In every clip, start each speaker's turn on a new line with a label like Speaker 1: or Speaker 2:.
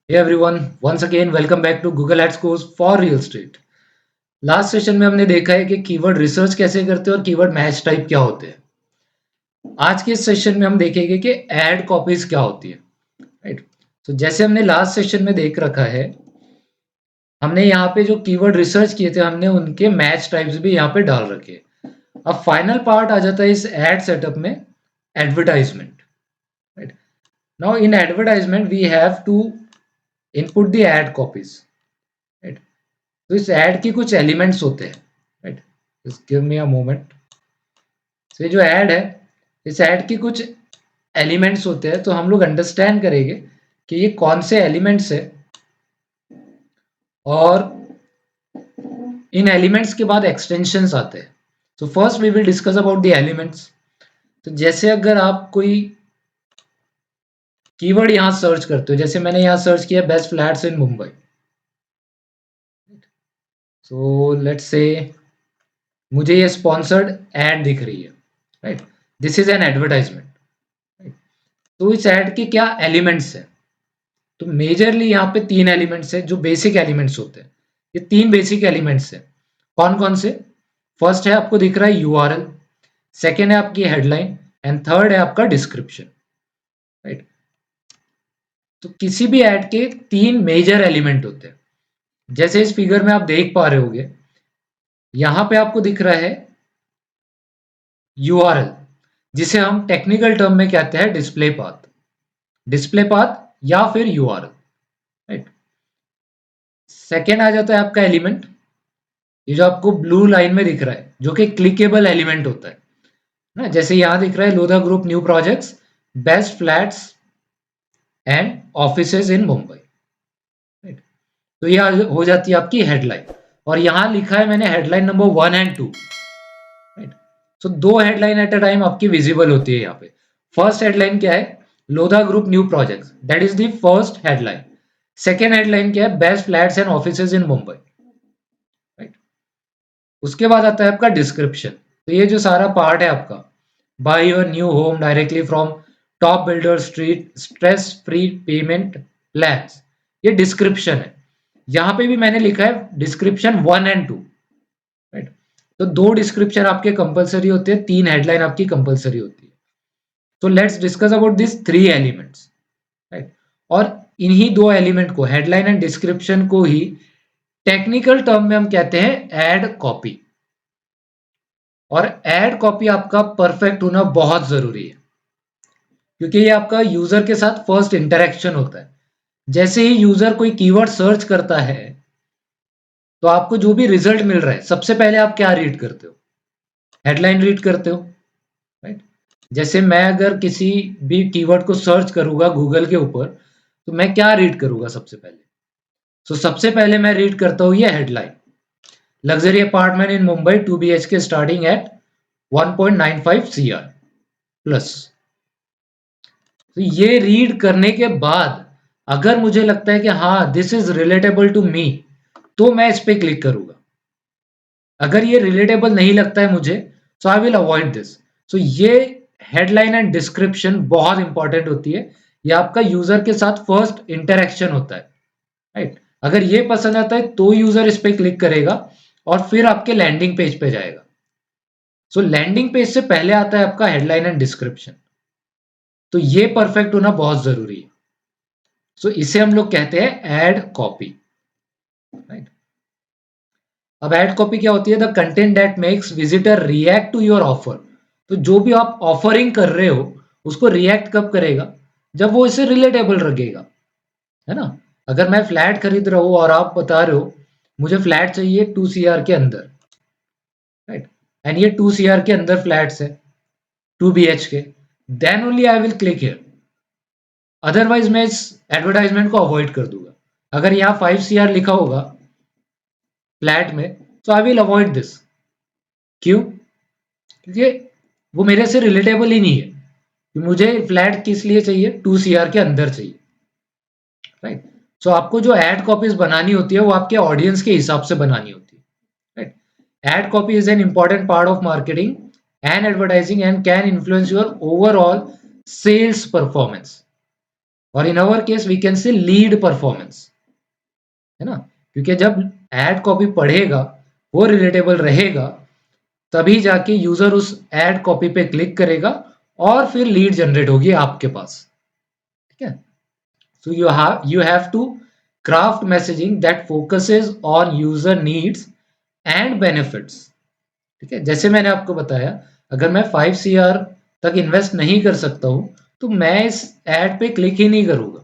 Speaker 1: Hey everyone, once again welcome back to Google Ads course for real estate. Last session में हमने देखा है कि कीवर्ड रिसर्च कैसे करते हैं और कीवर्ड मैच टाइप क्या होते हैं। आज के इस सेशन में हम देखेंगे कि एड कॉपीज क्या होती है, राइट। तो जैसे हमने लास्ट सेशन में देख रखा है, हमने यहाँ पे जो कीवर्ड रिसर्च किए थे हमने उनके मैच टाइप्स भी यहाँ पे डाल रखे। अब फाइनल पार्ट आ जाता है इस एड सेटअप में, advertisement, right. Now in advertisement we have to input the ad copies, right. तो इस ऐड के कुछ एलिमेंट्स होते हैं, right. Just give me a moment. तो ये जो ऐड है, इस ऐड के कुछ एलिमेंट्स होते हैं, तो हम लोग अंडरस्टैंड करेंगे कि ये कौन से एलिमेंट्स है और इन एलिमेंट्स के बाद एक्सटेंशंस आते हैं। तो first we will discuss about the elements. तो जैसे अगर आप कोई कीवर्ड यहाँ सर्च करते हो, जैसे मैंने यहाँ सर्च किया best flats in Mumbai, so let's say मुझे ये स्पॉन्सर्ड एड दिख रही है, right. This is an advertisement. तो इस ऐड के क्या एलिमेंट्स हैं? तो मेजरली यहाँ पे तीन एलिमेंट्स हैं जो बेसिक एलिमेंट्स होते हैं। ये तीन बेसिक एलिमेंट्स हैं। कौन कौन से? फर्स्ट है आपको दिख रहा है यूआरएल, सेकेंड है आपकी हेडलाइन एंड थर्ड है आपका डिस्क्रिप्शन, राइट। तो किसी भी ऐड के तीन मेजर एलिमेंट होते हैं। जैसे इस फिगर में आप देख पा रहे होगे, यहाँ पे आपको दिख रहा है यूआरएल, जिसे हम टेक्निकल टर्म में कहते हैं डिस्प्ले पाथ या फिर यूआरएल, राइट। सेकेंड आ जाता है आपका एलिमेंट, ये जो आपको ब्लू लाइन में दिख रहा है, जो कि क्लिकेबल एलिमेंट होता है ना। जैसे यहां दिख रहा है Lodha group new projects, best flats and offices in Mumbai, right. तो यह हो जाती है आपकी हेडलाइन, और यहां लिखा है मैंने हेडलाइन नंबर 1 और 2, राइट। सो दो हेडलाइन एट अ टाइम आपकी विजिबल होती है यहाँ पे। फर्स्ट हेडलाइन क्या है? Lodha group new projects, that is the first headline. Second headline क्या है? Best flats and offices in Mumbai, right. उसके बाद आता है आपका डिस्क्रिप्शन। तो ये जो सारा पार्ट है आपका, by your new home directly from top builder street, stress free payment plans, ये डिस्क्रिप्शन है। यहाँ पे भी मैंने लिखा है डिस्क्रिप्शन 1 और 2, राइट। तो दो डिस्क्रिप्शन आपके कंपलसरी होते हैं, तीन हेडलाइन आपकी कंपलसरी होती है। तो let's discuss about this three elements, right. और इन्हीं दो एलिमेंट को, हेडलाइन एंड डिस्क्रिप्शन को ही टेक्निकल टर्म में हम कहते हैं एड कॉपी। और एड कॉपी आपका परफेक्ट होना बहुत जरूरी है, क्योंकि ये आपका यूजर के साथ फर्स्ट इंटरेक्शन होता है। जैसे ही यूजर कोई कीवर्ड सर्च करता है, तो आपको जो भी रिजल्ट मिल रहा है, सबसे पहले आप क्या रीड करते हो? हेडलाइन रीड करते हो, राइट। जैसे मैं अगर किसी भी कीवर्ड को सर्च करूंगा गूगल के ऊपर, तो मैं क्या रीड करूंगा सबसे पहले? सबसे पहले मैं रीड करता हूँ ये headline, luxury apartment in Mumbai 2 BHK starting at 1.95 CR plus. तो ये रीड करने के बाद अगर मुझे लगता है कि हाँ this is relatable to me, तो मैं इस पे क्लिक करूंगा। अगर ये रिलेटेबल नहीं लगता है मुझे, सो आई विल अवॉइड दिस। सो ये हेडलाइन एंड डिस्क्रिप्शन बहुत इंपॉर्टेंट होती है। ये आपका यूजर के साथ फर्स्ट इंटरेक्शन होता है, राइट। अगर ये पसंद आता है तो यूजर इस पे क्लिक करेगा और फिर आपके लैंडिंग पेज पे जाएगा। लैंडिंग पेज से पहले आता है आपका हेडलाइन एंड डिस्क्रिप्शन। तो ये परफेक्ट होना बहुत जरूरी है। इसे हम लोग कहते हैं एड कॉपी, राइट। अब एड कॉपी क्या होती है? The content that makes visitor react to your offer. तो जो भी आप ऑफरिंग कर रहे हो, उसको रिएक्ट कब करेगा? जब वो इसे रिलेटेबल रखेगा, है ना। अगर मैं फ्लैट खरीद रहा हूं और आप बता रहे हो मुझे फ्लैट चाहिए 2 CR के अंदर, राइट, एंड ये 2 CR के अंदर फ्लैट्स है, 2 BHK, then only I will click here. Otherwise मैं इस एडवर्टाइजमेंट को अवॉइड कर दूंगा। अगर यहाँ 5 CR लिखा होगा फ्लैट में, तो आई विल अवॉइड दिस। क्यों? क्योंकि वो मेरे से रिलेटेबल ही नहीं है कि मुझे फ्लैट किस लिए चाहिए, 2 CR के अंदर चाहिए, राइट। आपको जो एड कॉपीज बनानी होती है वो आपके ऑडियंस के हिसाब से बनानी होती है, right. Ad copy is an important part of marketing and advertising and can influence your overall sales performance. और in our case we can say lead performance, है ना, क्योंकि जब एड कॉपी पढ़ेगा वो रिलेटेबल रहेगा तभी जाके यूजर उस एड कॉपी पे क्लिक करेगा और फिर लीड जनरेट होगी आपके पास, ठीक है। So you have to craft messaging that focuses on user needs and benefits, ठीक है। जैसे मैंने आपको बताया, अगर मैं 5 CR तक इन्वेस्ट नहीं कर सकता हूं तो मैं इस एड पे क्लिक ही नहीं करूंगा,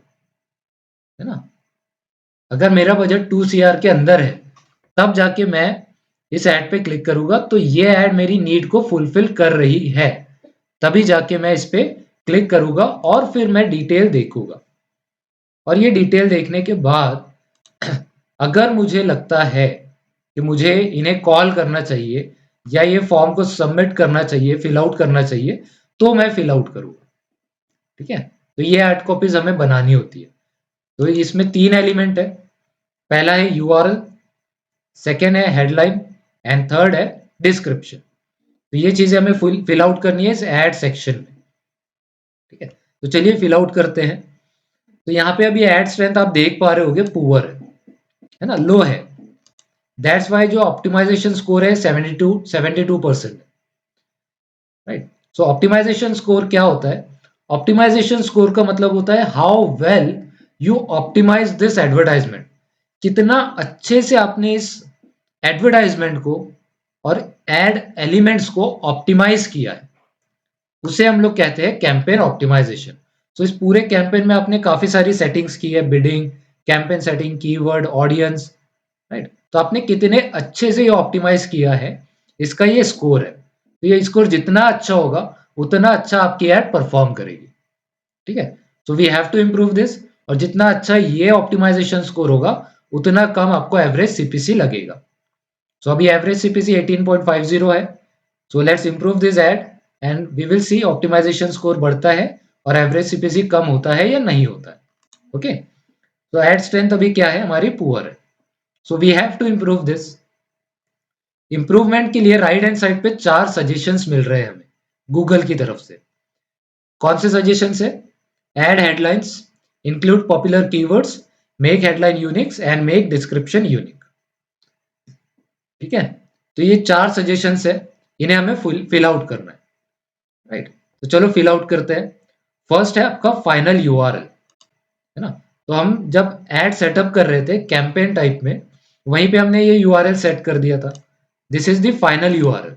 Speaker 1: है ना। अगर मेरा बजट 2 CR के अंदर है तब जाके मैं इस एड पे क्लिक करूंगा, तो ये एड मेरी नीड को फुलफिल कर रही है तभी जाके मैं इस पे क्लिक करूंगा और फिर मैं डिटेल देखूंगा। और ये डिटेल देखने के बाद अगर मुझे लगता है कि मुझे इन्हें कॉल करना चाहिए या ये फॉर्म को सबमिट करना चाहिए, फिल आउट करना चाहिए, तो मैं फिल आउट करूंगा, ठीक है। तो ये एड कॉपीज हमें बनानी होती है। तो इसमें 3 एलिमेंट है। पहला है यूआरएल, सेकेंड है हेडलाइन एंड थर्ड है डिस्क्रिप्शन। तो ये चीजें हमें फिल आउट करनी है इस एड सेक्शन में, ठीक है। तो चलिए फिल आउट करते हैं। तो यहाँ पे अभी एड स्ट्रेंथ आप देख पा रहे होगे पुअर है ना, लो है। दैट्स वाई जो ऑप्टिमाइजेशन स्कोर है 72%, राइट। सो ऑप्टिमाइजेशन स्कोर क्या होता है? ऑप्टिमाइजेशन स्कोर का मतलब होता है how well you optimize this advertisement, कितना अच्छे से आपने इस एडवर्टाइजमेंट को और एड एलिमेंट्स को ऑप्टिमाइज किया है, उसे हम लोग कहते हैं कैंपेन ऑप्टिमाइजेशन। तो इस पूरे कैंपेन में आपने काफी सारी सेटिंग्स की है, bidding, campaign setting, keyword, audience, right. तो आपने कितने अच्छे से ये ऑप्टिमाइज किया है, इसका ये स्कोर है। तो ये स्कोर जितना अच्छा होगा उतना अच्छा आपकी एड परफॉर्म करेगी, ठीक है। So we have to improve this, और जितना अच्छा ये ऑप्टिमाइजेशन स्कोर होगा उतना कम आपको एवरेज सीपीसी लगेगा। सो अभी एवरेज सीपीसी 18.50 है। So let's improve this ad and we will see optimization score बढ़ता है और एवरेज सीपीसी कम होता है या नहीं होता है, ओके। तो एड स्ट्रेंथ अभी क्या है, हमारी पुअर है। So we have to improve this. Improvement के लिए राइट हैंड साइड पे 4 सजेशंस मिल रहे हैं हमें गूगल की तरफ से। कौन से सजेशंस है? Ad headlines, include popular keywords, make headline uniques and make description unique, ठीक है। तो ये 4 सजेशंस है, इन्हें हमें फिल आउट करना है, राइट। तो चलो फिल आउट करते हैं। फर्स्ट है आपका फाइनल यूआरएल, है ना। तो हम जब एड सेटअप कर रहे थे कैंपेन टाइप में, वहीं पे हमने ये यूआरएल सेट कर दिया था, this is the final URL.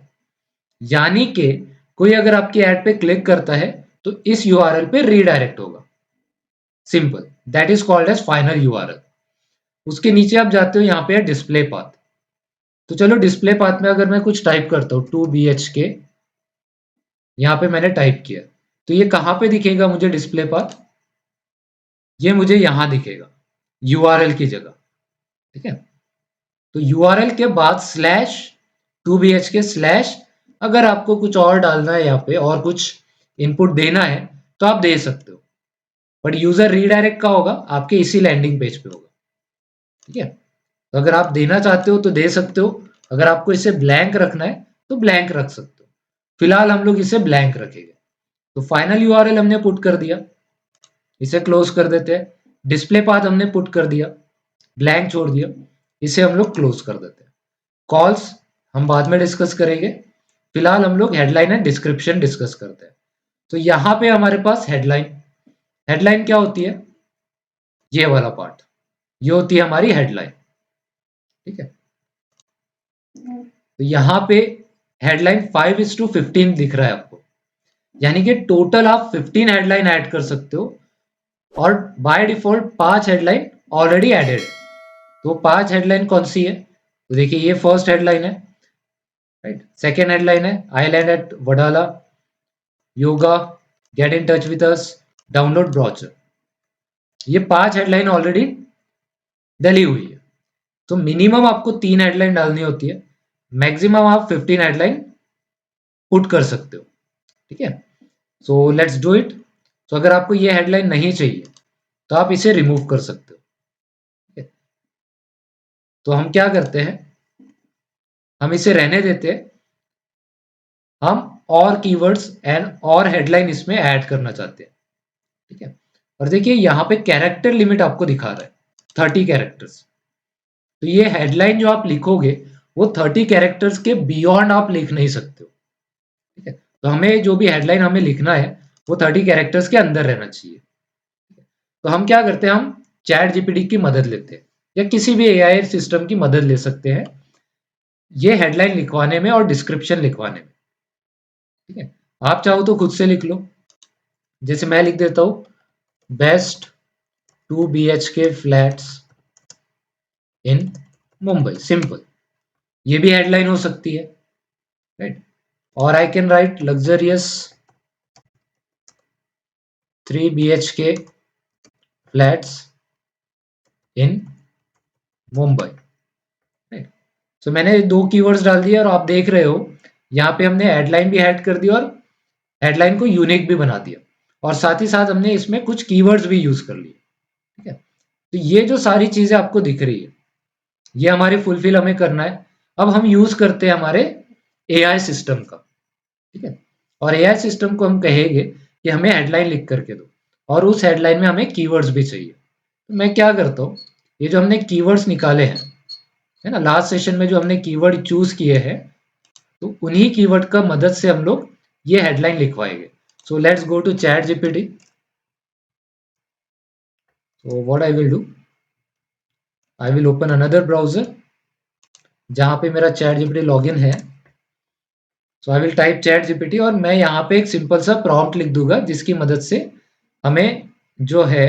Speaker 1: यानी कि कोई अगर आपकी एड पे क्लिक करता है तो इस यूआरएल पे रीडायरेक्ट होगा, simple, that is called as final URL. उसके नीचे आप जाते हो, यहाँ पे है डिस्प्ले पाथ। तो चलो डिस्प्ले पाथ में अगर मैं कुछ टाइप करता हूँ 2BHK, यहाँ पे मैंने टाइप किया, तो ये कहाँ पे दिखेगा मुझे डिस्प्ले पाथ? ये मुझे यहाँ दिखेगा यूआरएल की जगह, ठीक है। तो यूआरएल के बाद स्लैश 2BHK स्लैश, अगर आपको कुछ और डालना है यहाँ पे और कुछ इनपुट देना है तो आप दे सकते हो, बट यूजर रीडायरेक्ट का होगा आपके इसी लैंडिंग पेज पे होगा, ठीक है। तो अगर आप देना चाहते हो तो दे सकते हो, अगर आपको इसे ब्लैंक रखना है तो ब्लैंक रख सकते हो। फिलहाल हम लोग इसे ब्लैंक रखेंगे। तो फाइनल यूआरएल हमने पुट कर दिया, इसे क्लोज कर देते हैं। डिस्प्ले पाथ हमने पुट कर दिया, ब्लैंक छोड़ दिया, इसे हम लोग क्लोज कर देते हैं। कॉल्स हम बाद में डिस्कस करेंगे, फिलहाल हम लोग हेडलाइन एंड डिस्क्रिप्शन डिस्कस करते हैं। तो यहाँ पे हमारे पास हेडलाइन, हेडलाइन क्या होती है? ये वाला पार्ट, ये होती है हमारी हेडलाइन, ठीक है। तो यहाँ पे हेडलाइन 5:15 दिख रहा है आपको, यानी कि टोटल आप 15 हेडलाइन ऐड कर सकते हो, और by default 5 headline already added है। तो 5 हेडलाइन कौन सी है? तो देखिए ये फर्स्ट हेडलाइन है, राइट। सेकेंड हेडलाइन है I land at Wadala, yoga, get in touch with us, download brochure. ये 5 हेडलाइन ऑलरेडी डली हुई है। तो मिनिमम आपको 3 हेडलाइन डालनी होती है, मैक्सिमम आप 15 हेडलाइन पुट कर सकते हो, ठीक है। So let's do it. तो अगर आपको ये हेडलाइन नहीं चाहिए तो आप इसे रिमूव कर सकते हो, ठीक है? तो हम क्या करते हैं, हम इसे रहने देते हैं। हम और कीवर्ड्स एंड और हेडलाइन इसमें ऐड करना चाहते हैं, ठीक है। और देखिए यहाँ पे कैरेक्टर लिमिट आपको दिखा रहा है 30 कैरेक्टर्स। तो ये हेडलाइन जो आप लिखोगे वो 30 कैरेक्टर्स के बियॉन्ड आप लिख नहीं सकते हो। ठीक है, तो हमें जो भी हेडलाइन हमें लिखना है वो 30 कैरेक्टर्स के अंदर रहना चाहिए। तो हम क्या करते हैं, हम चैट जीपीटी की मदद लेते हैं या किसी भी एआई सिस्टम की मदद ले सकते हैं ये हेडलाइन लिखवाने में और डिस्क्रिप्शन लिखवाने में। ठीक है, आप चाहो तो खुद से लिख लो। जैसे मैं लिख देता हूं best 2 BHK flats in Mumbai, simple. ये भी हेडलाइन हो सकती है, राइट। और I can write luxurious 3 BHK flats in Mumbai, right. So मैंने दो कीवर्ड्स डाल दिए और आप देख रहे हो यहाँ पे हमने हेडलाइन भी ऐड कर दी और हेडलाइन को यूनिक भी बना दिया और साथ ही साथ हमने इसमें कुछ कीवर्ड्स भी यूज कर लिए। ठीक है, तो ये जो सारी चीजें आपको दिख रही है ये हमारी फुलफिल हमें करना है। अब हम यूज करते हैं हमारे एआई सिस्टम का। ठीक है, और एआई सिस्टम को हम कहेंगे कि हमें हेडलाइन लिख करके दो और उस हेडलाइन में हमें कीवर्ड्स भी चाहिए। तो मैं क्या करता हूँ, ये जो हमने कीवर्ड्स निकाले हैं, है ना, लास्ट सेशन में जो हमने कीवर्ड चूज किए हैं तो उन्हीं कीवर्ड का मदद से हम लोग ये हेडलाइन लिखवाएंगे। So let's go to ChatGPT. So what I will do, I will open another browser जहाँ पे मेरा चैट जीपीटी लॉगिन है। So I will type ChatGPT और मैं यहाँ पे एक सिंपल सा प्रॉम्प्ट लिख दूंगा जिसकी मदद से हमें जो है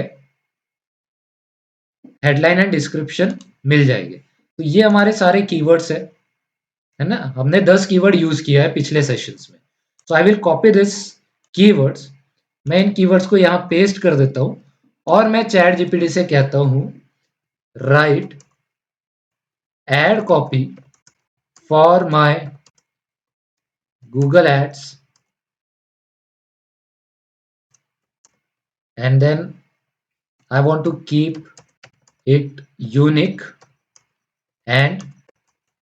Speaker 1: हेडलाइन एंड डिस्क्रिप्शन मिल जाएगी। तो ये हमारे सारे कीवर्ड्स है ना, हमने 10 कीवर्ड यूज किया है पिछले सेशंस में। So I will copy this keywords. मैं इन कीवर्ड्स को यहाँ पेस्ट कर देता हूँ और मैं चैट जीपीटी से कहता हूँ write ad copy for my Google ads and then I want to keep it unique and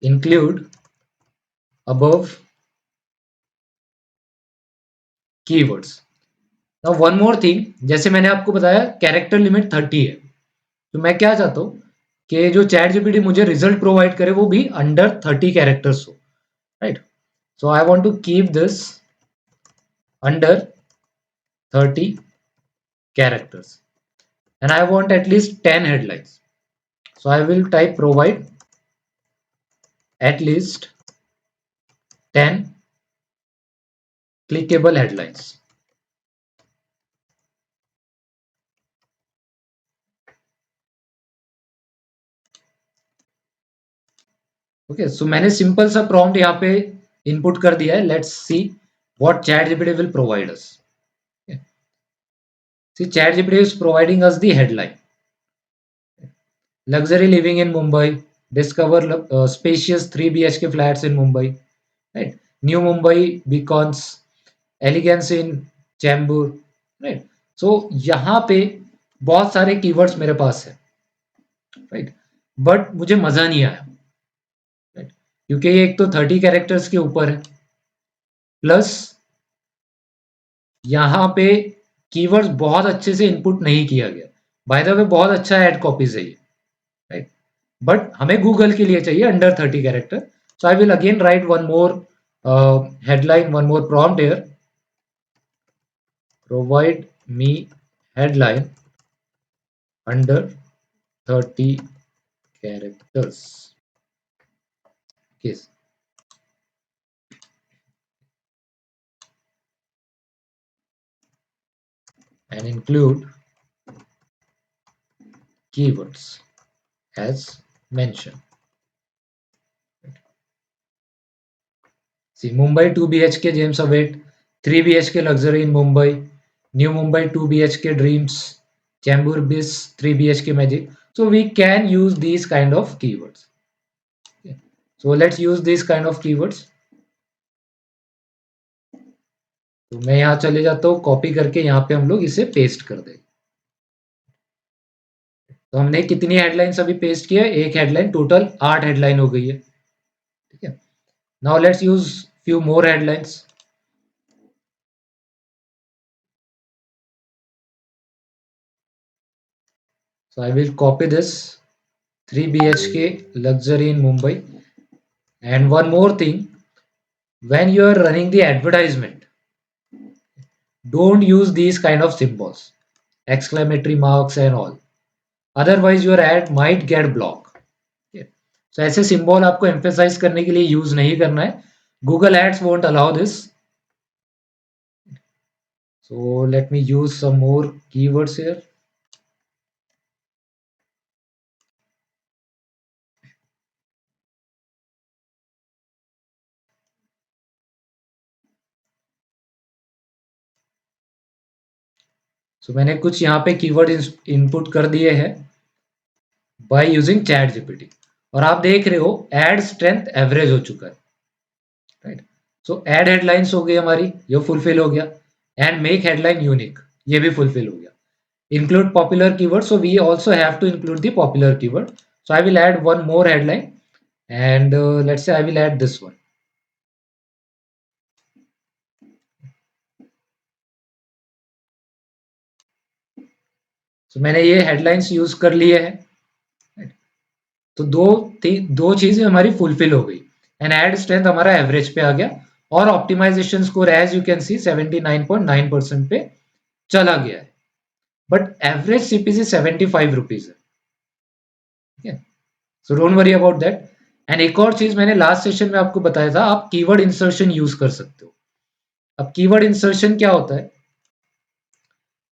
Speaker 1: include above keywords. Now one more thing, जैसे मैंने आपको बताया कैरेक्टर लिमिट 30 है, तो मैं क्या चाहता हूँ कि जो चैट जीपीटी मुझे रिजल्ट प्रोवाइड करे वो भी अंडर 30 कैरेक्टर्स हो, right. So I want to keep this under 30 characters and I want at least 10 headlines. So I will type provide at least 10 clickable headlines. Okay, सो मैंने simple सा prompt यहाँ पे input कर दिया है। Let's see what chat GPT will provide us. See chat GPT is providing us the headline luxury living in Mumbai, discover spacious 3 BHK flats in Mumbai, right? New Mumbai beacons, elegance in Chembur, right? So यहाँ पे बहुत सारे keywords मेरे पास है, right, but मुझे मजा नहीं आया, राइट, क्योंकि ये एक तो 30 कैरेक्टर्स के ऊपर है प्लस यहाँ पे कीवर्ड्स बहुत अच्छे से इनपुट नहीं किया गया। बाय द वे बहुत अच्छा ऐड कॉपीज है ये, राइट, बट हमें गूगल के लिए चाहिए under 30 character. So I will again right one more headline, one more prompt here, provide me headline under 30 characters, yes, and include keywords as mentioned. See, Mumbai 2 BHK James Await, 3 BHK luxury in Mumbai, New Mumbai 2 BHK Dreams, Chambur Bis 3 BHK Magic. So we can use these kind of keywords. Okay. So let's use these kind of keywords. तो मैं यहाँ चले जाता हूँ, copy करके यहाँ पे हम लोग इसे पेस्ट कर देंगे। तो हमने कितनी हेडलाइंस अभी पेस्ट किया है, एक हेडलाइन, टोटल 8 हेडलाइन हो गई है। ठीक है, now let's use few more headlines. So I will copy this 3 BHK luxury in Mumbai. And one more thing, when you are running the advertisement, don't use these kind of symbols, exclamatory marks and all. Otherwise your ad might get blocked. Okay. So ऐसे symbol आपको emphasise करने के लिए use नहीं करना है. Google Ads won't allow this. So let me use some more keywords here. So मैंने कुछ यहाँ पे कीवर्ड इनपुट कर दिए हैं बाय यूजिंग चैट जीपीटी और आप देख रहे हो एड स्ट्रेंथ एवरेज हो चुका है, राइट. सो एड हेडलाइंस हो गई हमारी, ये फुलफिल हो गया. एंड मेक हेडलाइन यूनिक, ये भी फुलफिल हो गया. Include popular keyword, so we also have to include the popular keyword. So I will add one more headline and let's say I will add this one. So मैंने ये headlines use कर लिए हैं. तो दो चीजें हमारी फुलफिल हो गई एंड एड स्ट्रेंथ हमारा एवरेज पे आ गया और optimization score as you can see 79.9% पे चला गया है. बट एवरेज सीपीसी 75 रुपीज है. ठीक है, so don't worry about that. And एक और चीज मैंने लास्ट सेशन में आपको बताया था, आप कीवर्ड इंसर्शन यूज कर सकते हो. अब कीवर्ड इंसर्शन क्या होता है,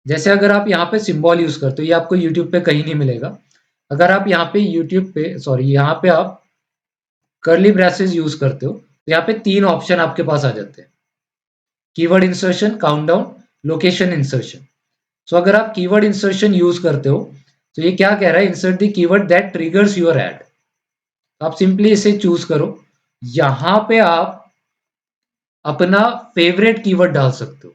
Speaker 1: जैसे अगर आप यहाँ पे सिंबल यूज करते हो, ये आपको यूट्यूब पे कहीं नहीं मिलेगा. अगर आप यहाँ पे यूट्यूब पे यहाँ पे आप कर्ली ब्रेसेस यूज करते हो तो यहाँ पे 3 ऑप्शन आपके पास आ जाते हैं, keyword insertion, countdown, location insertion. So अगर आप कीवर्ड इंसर्शन यूज करते हो तो ये क्या कह रहा है, insert the keyword that triggers your add. आप सिंपली इसे चूज करो. यहां पे आप अपना फेवरेट कीवर्ड डाल सकते हो.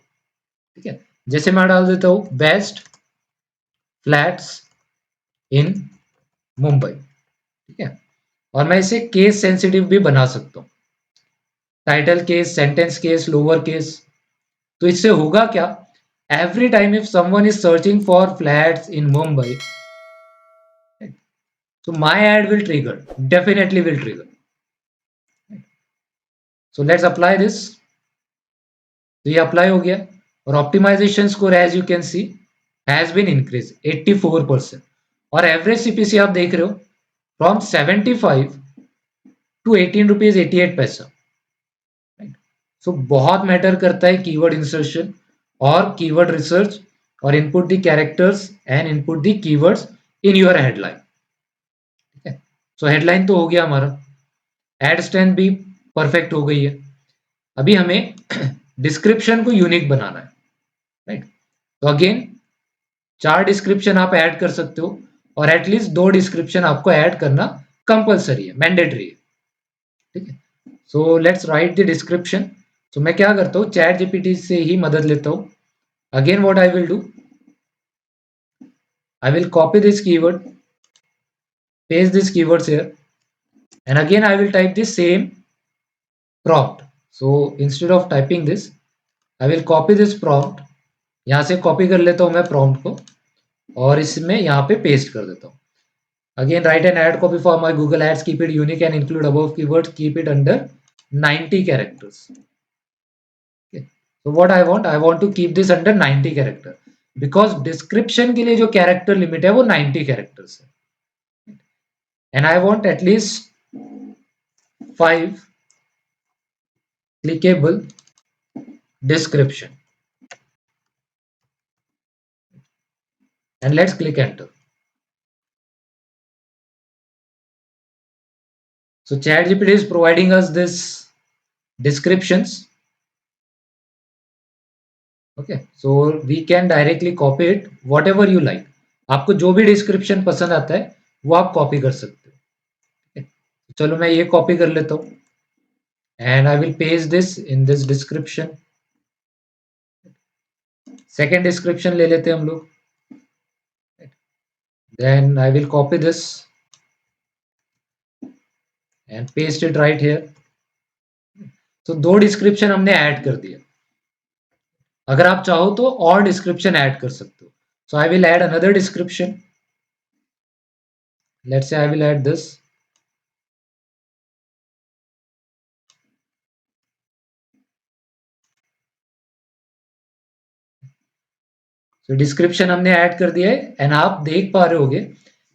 Speaker 1: ठीक है, जैसे मैं डाल देता हूं बेस्ट फ्लैट्स इन मुंबई. ठीक है, और मैं इसे केस सेंसिटिव भी बना सकता हूं, title case, sentence case, lower case. तो इससे होगा क्या, every time if someone is searching for flats in Mumbai, so my ad will trigger, definitely will trigger. So let's apply this. तो ये अप्लाई हो गया और optimization score as you can see has been increase 84% और average CPC आप देख रहे हो फ्रॉम 75 टू 18 रुपीज 88 पैसा. सो बहुत मैटर करता है कीवर्ड इंसर्शन और कीवर्ड रिसर्च और input the characters and input the keywords in your headline. ठीक है, सो हेडलाइन तो हो गया हमारा, एड स्ट्रेंथ भी परफेक्ट हो गई है. अभी हमें डिस्क्रिप्शन को यूनिक बनाना है, राइट. तो अगेन 4 डिस्क्रिप्शन आप ऐड कर सकते हो और एटलीस्ट 2 डिस्क्रिप्शन आपको ऐड करना कंपलसरी है, मैंडेटरी है. ठीक है, so let's write the description. तो मैं क्या करता हूँ, चैट जीपीटी से ही मदद लेता हूँ. Again what I will do, I will copy this keyword, paste this keywords here, and again I will type the same prompt. So instead of typing this, I will copy this prompt. यहाँ से copy कर लेता हूँ मैं prompt को और इसमें यहाँ पे पेस्ट कर देता हूँ. Again write an ad copy for my Google Ads, keep it unique and include above keywords, keep it under 90 characters. Okay. So what I want to keep this under 90 character because description के लिए जो character limit है वो 90 characters है. And I want at least 5 clickable description. And let's click enter. So ChatGPT is providing us this descriptions. Okay, so we can directly copy it whatever you like. आपको जो भी description पसंद आता है वो आप कॉपी कर सकते हो. okay. चलो मैं ये कॉपी कर लेता हूँ and I will paste this in this description. Second description ले लेते हैं हम लोग. Then I will copy this and paste it right here. तो 2 डिस्क्रिप्शन हमने ऐड कर दिया. अगर आप चाहो तो और डिस्क्रिप्शन ऐड कर सकते हो. So I will add another description. Let's say I will add this. तो डिस्क्रिप्शन हमने ऐड कर दिया है एंड आप देख पा रहे होगे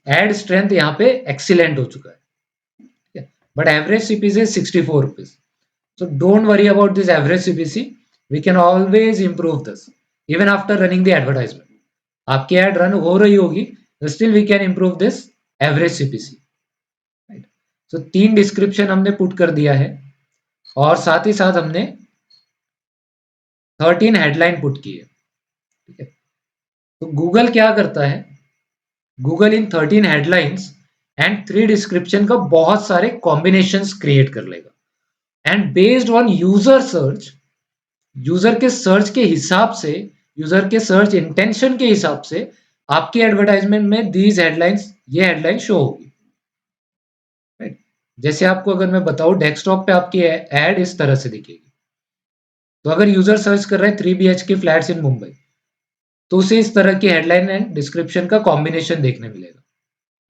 Speaker 1: एड स्ट्रेंथ यहाँ पे एक्सीलेंट हो चुका है, but average CPC is 64 rupees. So don't worry about this average CPC. We can always improve this even after running the advertisement. आपकी ad रन हो रही होगी, still we can improve this average CPC. Right? So 3 description हमने put कर दिया है और साथ ही साथ हमने 13 हेडलाइन पुट की है. ठीक है, तो गूगल क्या करता है, Google in 13 headlines and 3 description का बहुत सारे कॉम्बिनेशंस क्रिएट कर लेगा and based on user search, user के सर्च के हिसाब से, यूजर के सर्च इंटेंशन के हिसाब से आपके एडवर्टाइजमेंट में दीज हेडलाइंस, ये हेडलाइन शो होगी. राइट, जैसे आपको अगर मैं बताऊं डेस्कटॉप पे आपकी एड इस तरह से दिखेगी. तो अगर यूजर सर्च कर रहे हैं 3 BHK फ्लैट्स इन मुंबई, तो उसे इस तरह की हेडलाइन एंड डिस्क्रिप्शन का कॉम्बिनेशन देखने मिलेगा.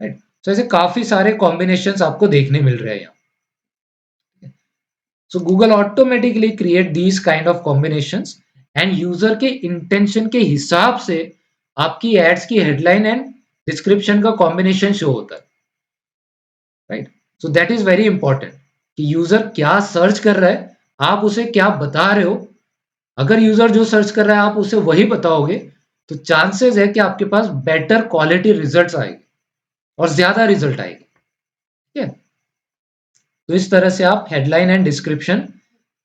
Speaker 1: राइट, तो ऐसे काफी सारे कॉम्बिनेशंस आपको देखने मिल रहे हैं यहाँ. So Google automatically create these kind of combinations and user के इंटेंशन के हिसाब से आपकी एड्स की हेडलाइन एंड डिस्क्रिप्शन का कॉम्बिनेशन शो होता है. Right, so that is very important कि यूजर क्या सर्च कर रहा है, आप उसे क्या बता रहे हो. अगर यूजर जो सर्च कर रहा है आप उसे वही बताओगे तो चांसेस है कि आपके पास बेटर क्वालिटी रिजल्ट्स आएंगे और ज्यादा रिजल्ट आएंगे. ठीक है, तो इस तरह से आप headline and description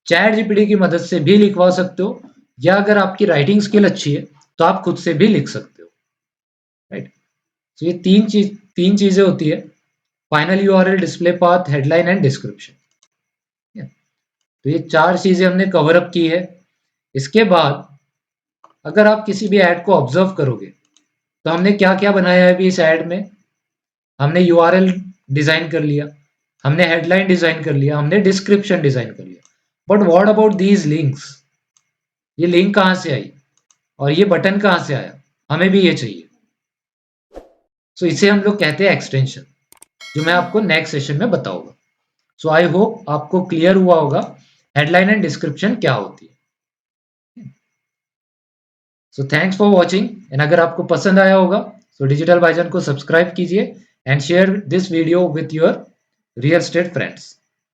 Speaker 1: chat GPT की मदद से भी लिखवा सकते हो, या अगर आपकी राइटिंग स्किल अच्छी है तो आप खुद से भी लिख सकते हो. राइट, तो ये तीन चीजें होती है, final URL, display path, headline and description. तो ये 4 चीजें हमने कवर अप की है. इसके बाद अगर आप किसी भी ऐड को ऑब्जर्व करोगे तो हमने क्या क्या बनाया है अभी इस ऐड में. हमने यूआरएल डिजाइन कर लिया, हमने हेडलाइन डिजाइन कर लिया, हमने डिस्क्रिप्शन डिजाइन कर लिया. But what about these links, ये लिंक कहां से आई और ये बटन कहां से आया, हमें भी ये चाहिए. सो इसे हम लोग कहते हैं एक्सटेंशन, जो मैं आपको नेक्स्ट सेशन में बताऊंगा. सो आई होप आपको क्लियर हुआ होगा हेडलाइन एंड डिस्क्रिप्शन क्या होती है. So thanks for watching and अगर आपको पसंद आया होगा तो डिजिटल बाइजन को सब्सक्राइब कीजिए and share this video with your real estate friends.